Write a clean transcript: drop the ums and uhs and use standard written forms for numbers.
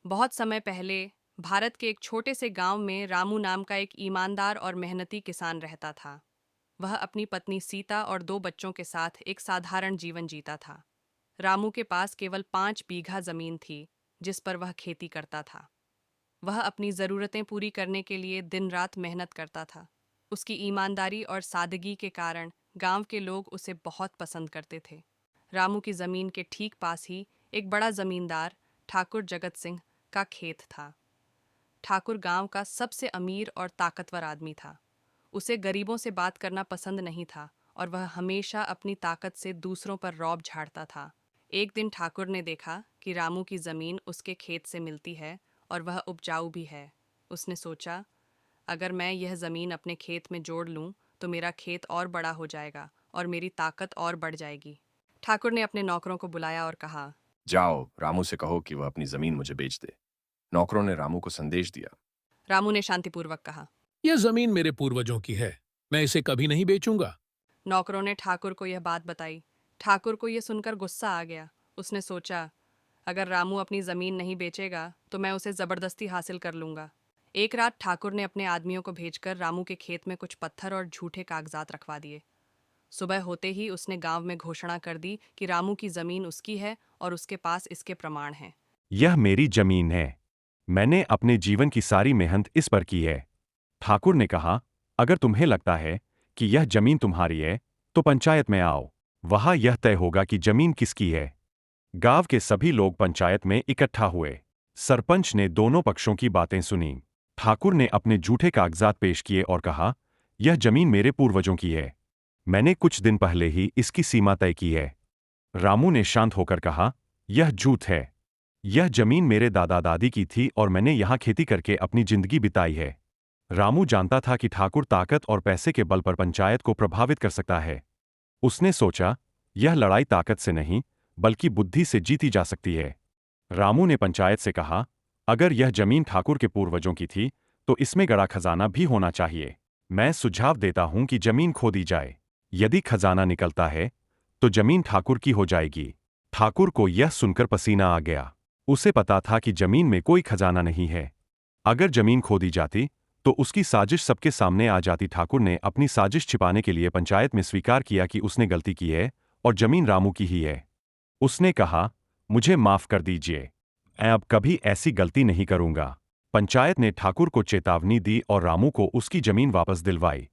बहुत समय पहले भारत के एक छोटे से गांव में रामू नाम का एक ईमानदार और मेहनती किसान रहता था। वह अपनी पत्नी सीता और दो बच्चों के साथ एक साधारण जीवन जीता था। रामू के पास केवल 5 बीघा जमीन थी, जिस पर वह खेती करता था। वह अपनी ज़रूरतें पूरी करने के लिए दिन रात मेहनत करता था। उसकी ईमानदारी और सादगी के कारण गांव के लोग उसे बहुत पसंद करते थे। रामू की ज़मीन के ठीक पास ही एक बड़ा ज़मींदार ठाकुर जगत सिंह का खेत था। ठाकुर गांव का सबसे अमीर और ताकतवर आदमी था। उसे गरीबों से बात करना पसंद नहीं था और वह हमेशा अपनी ताकत से दूसरों पर रौब झाड़ता था। एक दिन ठाकुर ने देखा कि रामू की ज़मीन उसके खेत से मिलती है और वह उपजाऊ भी है। उसने सोचा, अगर मैं यह ज़मीन अपने खेत में जोड़ लूँ तो मेरा खेत और बड़ा हो जाएगा और मेरी ताकत और बढ़ जाएगी। ठाकुर ने अपने नौकरों को बुलाया और कहा, जाओ, रामू से कहो कि वह अपनी जमीन मुझे बेच दे। नौकरों ने रामू को संदेश दिया। रामू ने शांतिपूर्वक कहा। यह जमीन मेरे पूर्वजों की है। मैं इसे कभी नहीं बेचूंगा। नौकरों ने ठाकुर को यह बात बताई। ठाकुर को यह सुनकर गुस्सा आ गया। उसने सोचा, अगर रामू अपनी ज़मीन नहीं बेचेगा तो मैं उसे ज़बरदस्ती हासिल कर लूँगा। एक रात ठाकुर ने अपने आदमियों को भेजकर रामू के खेत में कुछ पत्थर और झूठे कागजात रखवा दिए। सुबह होते ही उसने गांव में घोषणा कर दी कि रामू की ज़मीन उसकी है और उसके पास इसके प्रमाण हैं। यह मेरी जमीन है। मैंने अपने जीवन की सारी मेहनत इस पर की है। ठाकुर ने कहा, अगर तुम्हें लगता है कि यह जमीन तुम्हारी है, तो पंचायत में आओ। वहां यह तय होगा कि जमीन किसकी है। गांव के सभी लोग पंचायत में इकट्ठा हुए। सरपंच ने दोनों पक्षों की बातें सुनी। ठाकुर ने अपने झूठे कागजात पेश किए और कहा, यह जमीन मेरे पूर्वजों की है। मैंने कुछ दिन पहले ही इसकी सीमा तय की है। रामू ने शांत होकर कहा, यह झूठ है। यह जमीन मेरे दादा दादी की थी और मैंने यहां खेती करके अपनी जिंदगी बिताई है। रामू जानता था कि ठाकुर ताकत और पैसे के बल पर पंचायत को प्रभावित कर सकता है। उसने सोचा, यह लड़ाई ताकत से नहीं, बल्कि बुद्धि से जीती जा सकती है। रामू ने पंचायत से कहा, अगर यह जमीन ठाकुर के पूर्वजों की थी, तो इसमें गड़ा खजाना भी होना चाहिए। मैं सुझाव देता हूं कि जमीन खोदी जाए। यदि खजाना निकलता है, तो जमीन ठाकुर की हो जाएगी। ठाकुर को यह सुनकर पसीना आ गया। उसे पता था कि जमीन में कोई खजाना नहीं है। अगर जमीन खोदी जाती, तो उसकी साजिश सबके सामने आ जाती। ठाकुर ने अपनी साजिश छिपाने के लिए पंचायत में स्वीकार किया कि उसने गलती की है और जमीन रामू की ही है। उसने कहा, मुझे माफ कर दीजिए। मैं अब कभी ऐसी गलती नहीं करूंगा। पंचायत ने ठाकुर को चेतावनी दी और रामू को उसकी जमीन वापस दिलवाई।